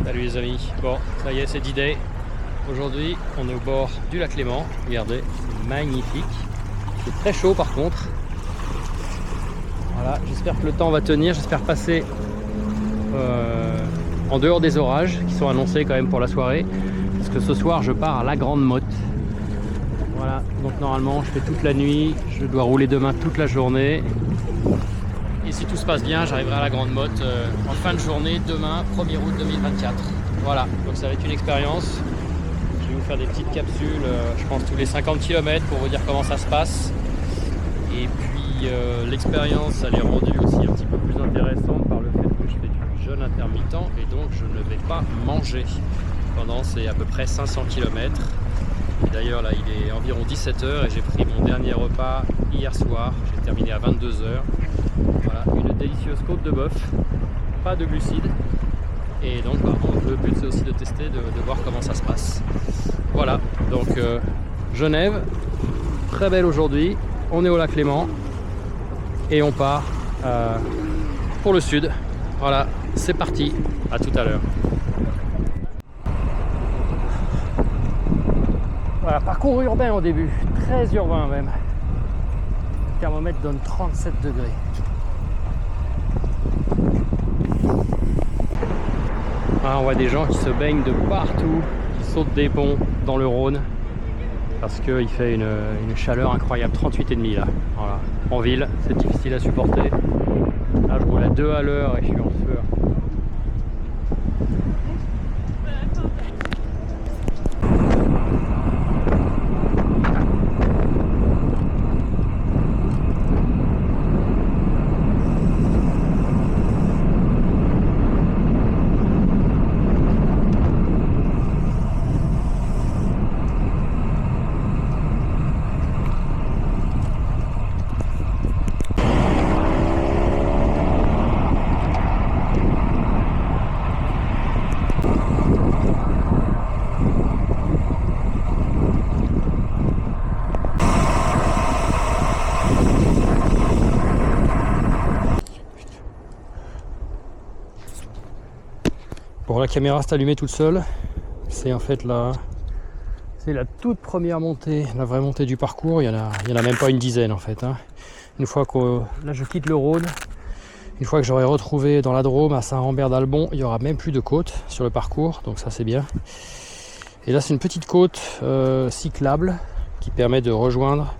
Salut les amis, bon ça y est c'est D-Day. Aujourd'hui on est au bord du lac Léman, regardez, c'est magnifique. C'est très chaud par contre. Voilà, j'espère que le temps va tenir, j'espère passer en dehors des orages qui sont annoncés quand même pour la soirée. Parce que ce soir je pars à la Grande Motte. Voilà, donc normalement je fais toute la nuit, je dois rouler demain toute la journée. Et si tout se passe bien, j'arriverai à la Grande Motte en fin de journée, demain, 1er août 2024. Voilà, donc ça va être une expérience. Je vais vous faire des petites capsules, je pense tous les 50 km pour vous dire comment ça se passe. Et puis l'expérience, elle est rendue aussi un petit peu plus intéressante par le fait que je fais du jeûne intermittent et donc je ne vais pas manger pendant ces à peu près 500 km. D'ailleurs là il est environ 17 h et j'ai pris mon dernier repas hier soir, j'ai terminé à 22 h. Voilà, une délicieuse côte de bœuf, pas de glucides. Et donc le but c'est aussi de tester, de voir comment ça se passe. Voilà, donc Genève, très belle aujourd'hui, on est au lac Léman et on part pour le sud. Voilà, c'est parti, à tout à l'heure. Voilà, parcours urbain au début, très urbain même. Le thermomètre donne 37 degrés. Ah, on voit des gens qui se baignent de partout, qui sautent des ponts dans le Rhône parce qu'il fait une chaleur incroyable, 38,5 là. Voilà. En ville, c'est difficile à supporter. Là, je roule à 2 à l'heure et je suis en sueur. Bon, la caméra s'est allumée toute seule. C'est en fait c'est la toute première montée, la vraie montée du parcours. Il y en a même pas une dizaine en fait. Hein. Une fois que là je quitte le Rhône, une fois que j'aurai retrouvé dans la Drôme à Saint-Rambert d'Albon, il y aura même plus de côte sur le parcours, donc ça c'est bien. Et là c'est une petite côte cyclable qui permet de rejoindre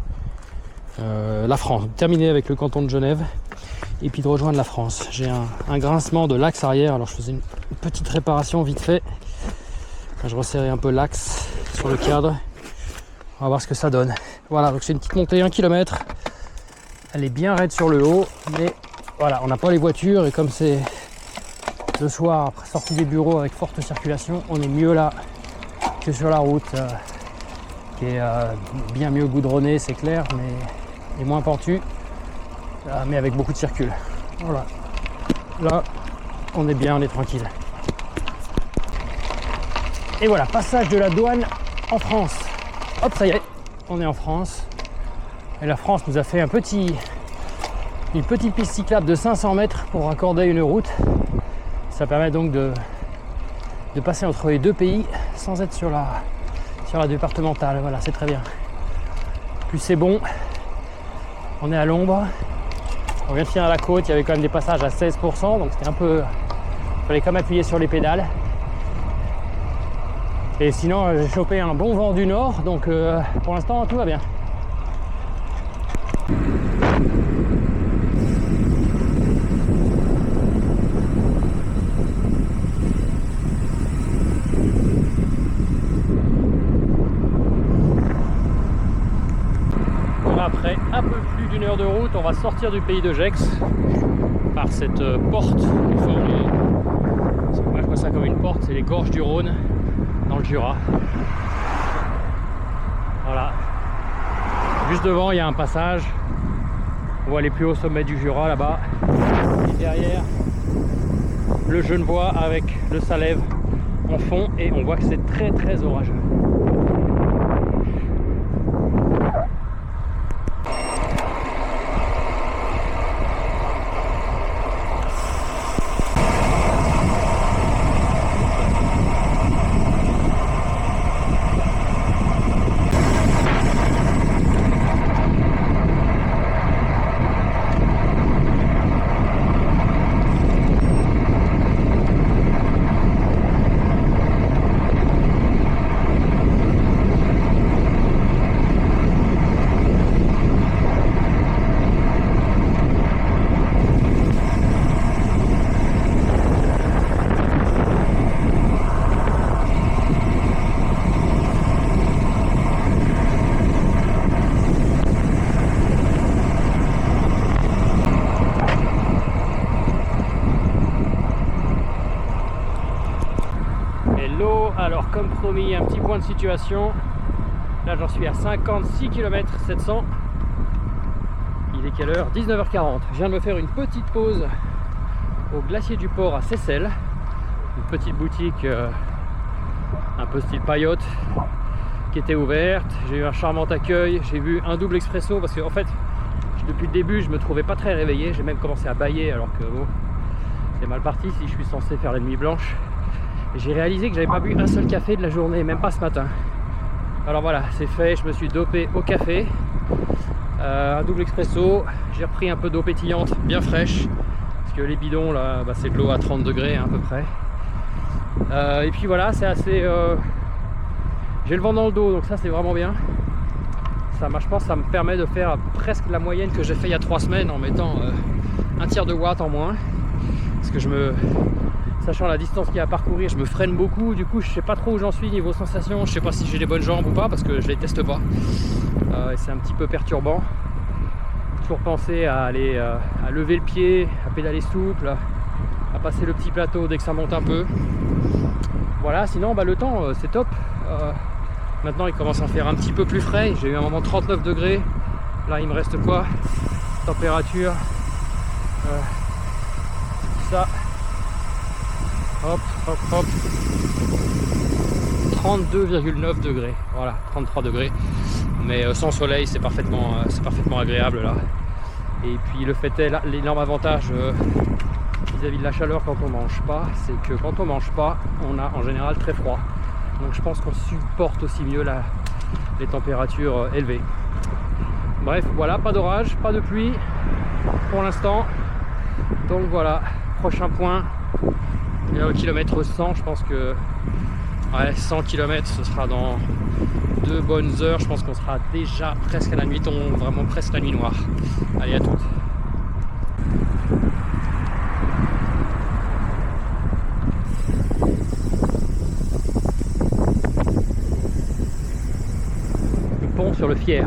la France, terminer avec le canton de Genève. Et puis de rejoindre la France. J'ai un grincement de l'axe arrière, alors je faisais une petite réparation vite fait. Je resserrais un peu l'axe sur le cadre. On va voir ce que ça donne. Voilà, donc c'est une petite montée 1 km. Elle est bien raide sur le haut, mais voilà, on n'a pas les voitures et comme c'est le soir après sortie des bureaux avec forte circulation, on est mieux là que sur la route qui est bien mieux goudronnée, c'est clair, mais est moins pentue. Mais avec beaucoup de circule. Voilà. Là, on est bien, on est tranquille. Et voilà, passage de la douane en France. Hop, ça y est, on est en France. Et la France nous a fait une petite piste cyclable de 500 mètres pour raccorder une route. Ça permet donc de passer entre les deux pays sans être sur la départementale. Voilà, c'est très bien. Plus c'est bon, on est à l'ombre. On vient de finir à la côte, il y avait quand même des passages à 16%, donc c'était un peu... Il fallait quand même appuyer sur les pédales. Et sinon, j'ai chopé un bon vent du nord, donc pour l'instant, tout va bien. Après un peu plus d'une heure de route, on va sortir du pays de Gex par cette porte. Moi je vois ça comme une porte, c'est les gorges du Rhône dans le Jura. Voilà. Juste devant il y a un passage. On voit les plus hauts sommets du Jura là-bas. Et derrière le Genevois avec le Salève en fond et on voit que c'est très très orageux. Hello, alors comme promis, un petit point de situation. Là j'en suis à 56 km 700. Il est quelle heure? 19h40. Je viens de me faire une petite pause au glacier du port à Seyssel. Une petite boutique un peu style paillote qui était ouverte. J'ai eu un charmant accueil. J'ai vu un double expresso parce que en fait depuis le début je me trouvais pas très réveillé. J'ai même commencé à bâiller alors que bon, c'est mal parti si je suis censé faire la nuit blanche. J'ai réalisé que j'avais pas bu un seul café de la journée, même pas ce matin. Alors voilà, c'est fait, je me suis dopé au café, un double expresso. J'ai repris un peu d'eau pétillante bien fraîche parce que les bidons là, bah, c'est de l'eau à 30 degrés hein, à peu près. Et puis voilà, c'est assez j'ai le vent dans le dos, donc ça c'est vraiment bien. Ça, je pense que ça me permet de faire presque la moyenne que j'ai fait il y a 3 semaines en mettant un tiers de watt en moins, parce que sachant la distance qu'il y a à parcourir, je me freine beaucoup. Du coup, je sais pas trop où j'en suis niveau sensation. Je sais pas si j'ai les bonnes jambes ou pas parce que je les teste pas. Et c'est un petit peu perturbant. Toujours penser à aller à lever le pied, à pédaler souple, à passer le petit plateau dès que ça monte un peu. Voilà. Sinon, bah, le temps, c'est top. Maintenant, il commence à faire un petit peu plus frais. J'ai eu un moment 39 degrés. Là, il me reste quoi? Température. Ça. Hop, hop, hop. 32,9 degrés. Voilà, 33 degrés. Mais sans soleil, c'est parfaitement agréable là. Et puis le fait est, l'énorme avantage vis-à-vis de la chaleur quand on mange pas, c'est que quand on mange pas, on a en général très froid. Donc je pense qu'on supporte aussi mieux les températures élevées. Bref, voilà, pas d'orage, pas de pluie pour l'instant. Donc voilà, prochain point. Et au kilomètre 100, je pense que 100 km ce sera dans 2 bonnes heures. Je pense qu'on sera déjà presque à la nuit tombe, vraiment presque la nuit noire. Allez, à toutes. Le pont sur le Fier.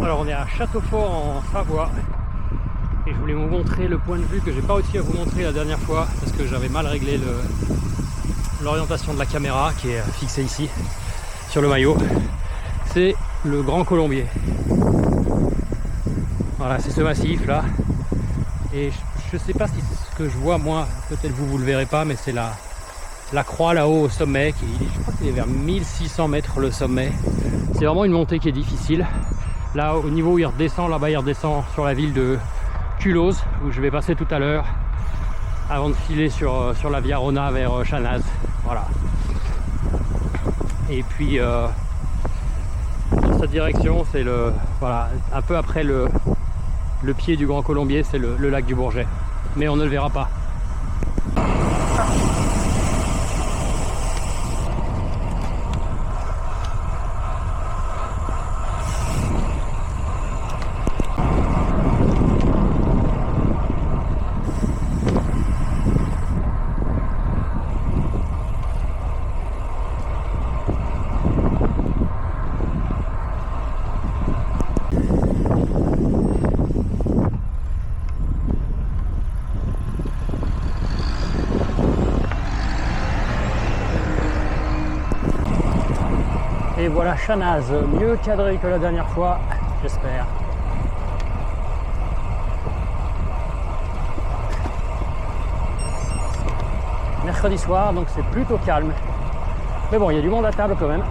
Alors on est à Châteaufort en Savoie. Et je voulais vous montrer le point de vue que j'ai pas réussi à vous montrer la dernière fois parce que j'avais mal réglé l'orientation de la caméra qui est fixée ici sur le maillot. C'est le Grand Colombier. Voilà, c'est ce massif là. Et je sais pas si c'est ce que je vois moi, peut-être vous le verrez pas, mais c'est la croix là-haut au sommet. Je crois qu'il est vers 1600 mètres le sommet. C'est vraiment une montée qui est difficile. Là au niveau où il redescend, là-bas il redescend sur la ville de Culose, où je vais passer tout à l'heure avant de filer sur la Via Rona vers Chanaz. Voilà. Et puis dans cette direction, c'est voilà, un peu après le pied du Grand Colombier, c'est le lac du Bourget. Mais on ne le verra pas. Et voilà Chanaz, mieux cadré que la dernière fois, j'espère. Mercredi soir, donc c'est plutôt calme. Mais bon, il y a du monde à table quand même.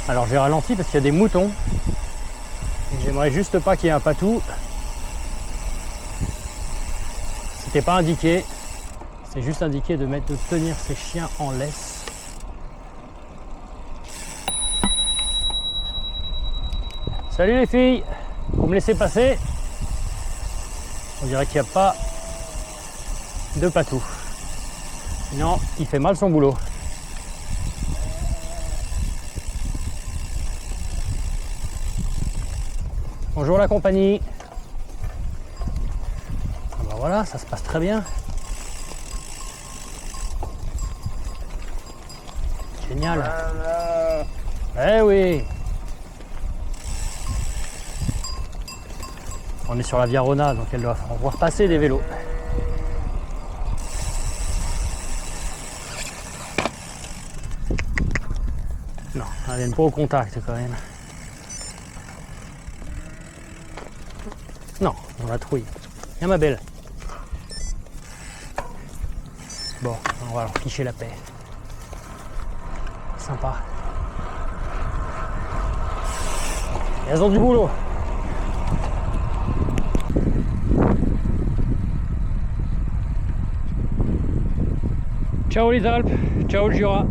Alors j'ai ralenti parce qu'il y a des moutons. J'aimerais juste pas qu'il y ait un patou. C'était pas indiqué. C'est juste indiqué de tenir ces chiens en laisse. Salut les filles, vous me laissez passer? On dirait qu'il n'y a pas de patou. Sinon, il fait mal son boulot. Bonjour la compagnie. Ah ben voilà, ça se passe très bien. Génial. Eh oui. On est sur la Via Rona, donc elle doit voir passer des vélos. Non, elles viennent pas au contact quand même. Non, on la trouille. Viens ma belle. Bon, on va leur ficher la paix. Sympa. Elles ont du boulot. Ciao les Alpes, ciao le Jura.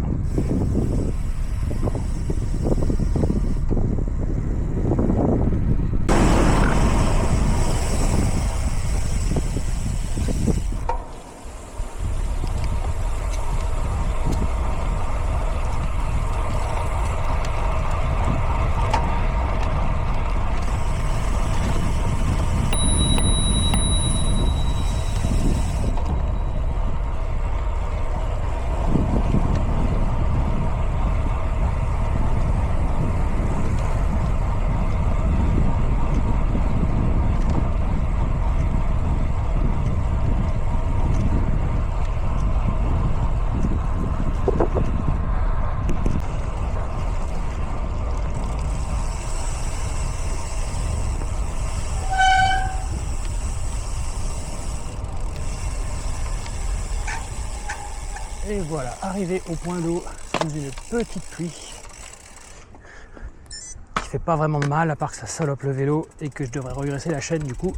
Et voilà, arrivé au point d'eau sous une petite pluie qui fait pas vraiment de mal à part que ça salope le vélo et que je devrais regresser la chaîne du coup.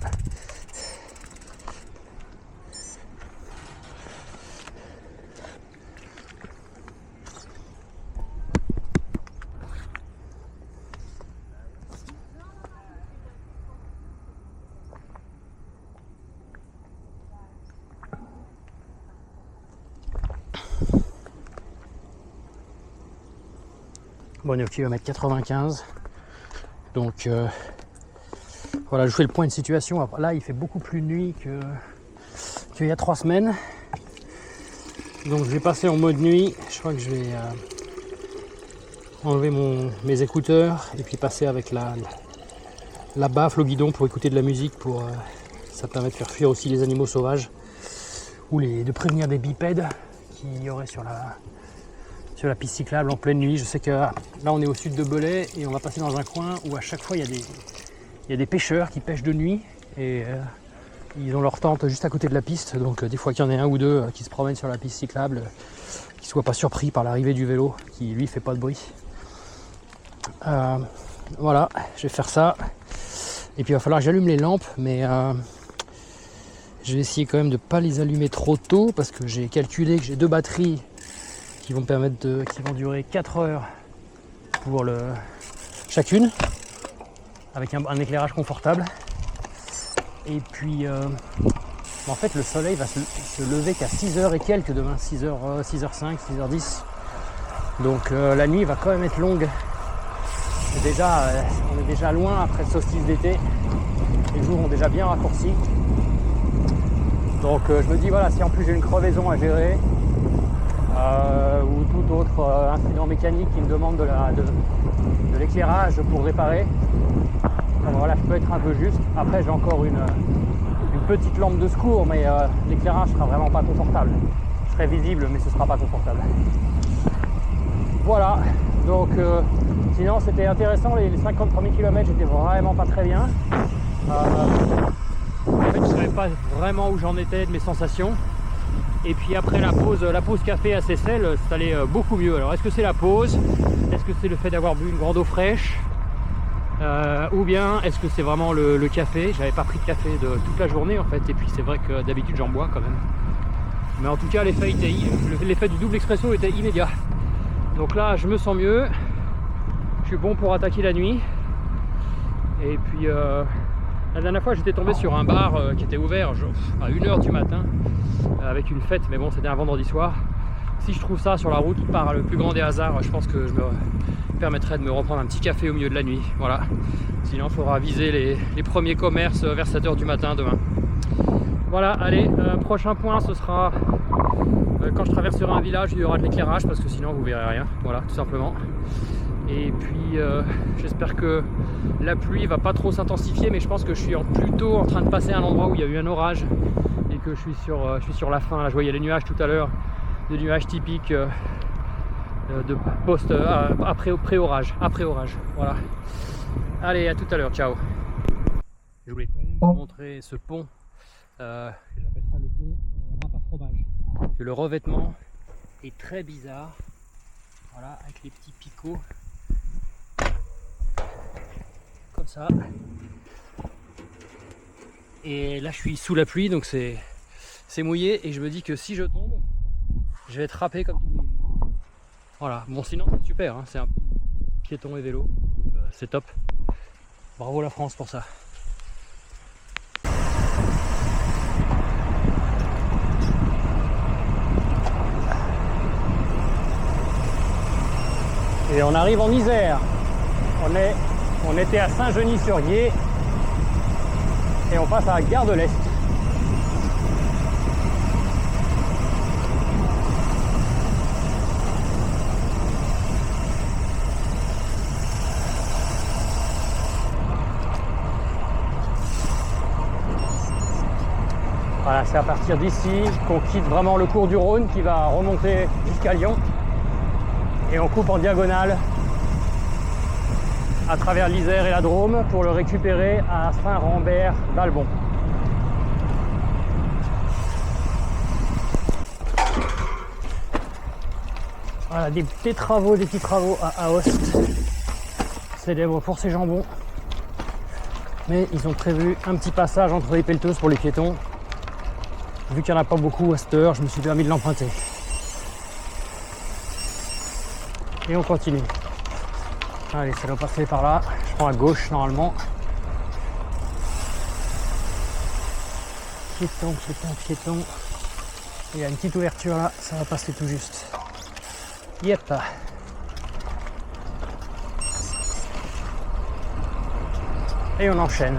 Bon, on est au kilomètre 95, donc voilà, je fais le point de situation. Là il fait beaucoup plus nuit qu'il y a 3 semaines, donc je vais passer en mode nuit. Je crois que je vais enlever mes écouteurs et puis passer avec la baffle au guidon pour écouter de la musique, ça permet de faire fuir aussi les animaux sauvages ou de prévenir des bipèdes qu'il y aurait sur la piste cyclable en pleine nuit. Je sais que là on est au sud de Belay et on va passer dans un coin où à chaque fois il y a des pêcheurs qui pêchent de nuit et ils ont leur tente juste à côté de la piste, donc des fois qu'il y en ait un ou deux qui se promènent sur la piste cyclable, qui ne soient pas surpris par l'arrivée du vélo qui lui fait pas de bruit. Voilà, je vais faire ça et puis il va falloir que j'allume les lampes, mais je vais essayer quand même de ne pas les allumer trop tôt parce que j'ai calculé que j'ai 2 batteries qui vont durer 4 heures pour chacune, avec un éclairage confortable. Et puis en fait le soleil va se lever qu'à 6h et quelques demain, 6h, 6h05, 6h10. Donc la nuit va quand même être longue. On est déjà loin après le solstice d'été. Les jours ont déjà bien raccourci. Donc je me dis voilà, si en plus j'ai une crevaison à gérer, ou tout autre incident mécanique qui me demande de l'éclairage pour réparer, voilà, je peux être un peu juste. Après j'ai encore une petite lampe de secours, mais l'éclairage sera vraiment pas confortable. Je serai visible mais ce sera pas confortable. Voilà, donc sinon c'était intéressant, les 50 premiers kilomètres j'étais vraiment pas très bien. En fait je savais pas vraiment où j'en étais de mes sensations. Et puis après la pause café à Seyssel, ça allait beaucoup mieux. Alors est-ce que c'est la pause? Est-ce que c'est le fait d'avoir bu une grande eau fraîche? Ou bien est-ce que c'est vraiment le café? J'avais pas pris de café de toute la journée en fait, et puis c'est vrai que d'habitude j'en bois quand même. Mais en tout cas l'effet du double expresso était immédiat. Donc là je me sens mieux, je suis bon pour attaquer la nuit. Et puis la dernière fois j'étais tombé sur un bar qui était ouvert à 1 h du matin avec une fête, mais bon c'était un vendredi soir. Si je trouve ça sur la route par le plus grand des hasards, je pense que je me permettrai de me reprendre un petit café au milieu de la nuit. Voilà. Sinon il faudra viser les premiers commerces vers 7 h du matin demain. Voilà, allez, prochain point ce sera quand je traverserai un village, il y aura de l'éclairage parce que sinon vous verrez rien. Voilà, tout simplement. Et puis j'espère que la pluie va pas trop s'intensifier, mais je pense que je suis plutôt en train de passer à un endroit où il y a eu un orage et que je suis sur la fin. Là, je voyais les nuages tout à l'heure, des nuages typiques de post après-orage. Voilà. Allez, à tout à l'heure, ciao. Je voulais quand même vous montrer ce pont, j'appelle ça le pont râpe à fromage. Le revêtement est très bizarre, voilà, avec les petits picots. Comme ça, et là je suis sous la pluie donc c'est mouillé et je me dis que si je tombe je vais être râpé comme tout. Voilà, bon sinon c'est super, hein. C'est un piéton et vélo, c'est top, bravo la France pour ça. Et on arrive en Isère, on était à Saint-Genis-sur-Guiers et on passe à la gare de l'Est. Voilà, c'est à partir d'ici qu'on quitte vraiment le cours du Rhône qui va remonter jusqu'à Lyon et on coupe en diagonale à travers l'Isère et la Drôme pour le récupérer à Saint-Rambert-d'Albon. Voilà, des petits travaux à Aoste, célèbre pour ses jambons. Mais ils ont prévu un petit passage entre les pelleteuses pour les piétons. Vu qu'il n'y en a pas beaucoup à cette heure, je me suis permis de l'emprunter. Et on continue. Allez, ça doit passer par là. Je prends à gauche normalement. Piéton, piéton, piéton. Il y a une petite ouverture là, ça va passer tout juste. Yep. Et on enchaîne.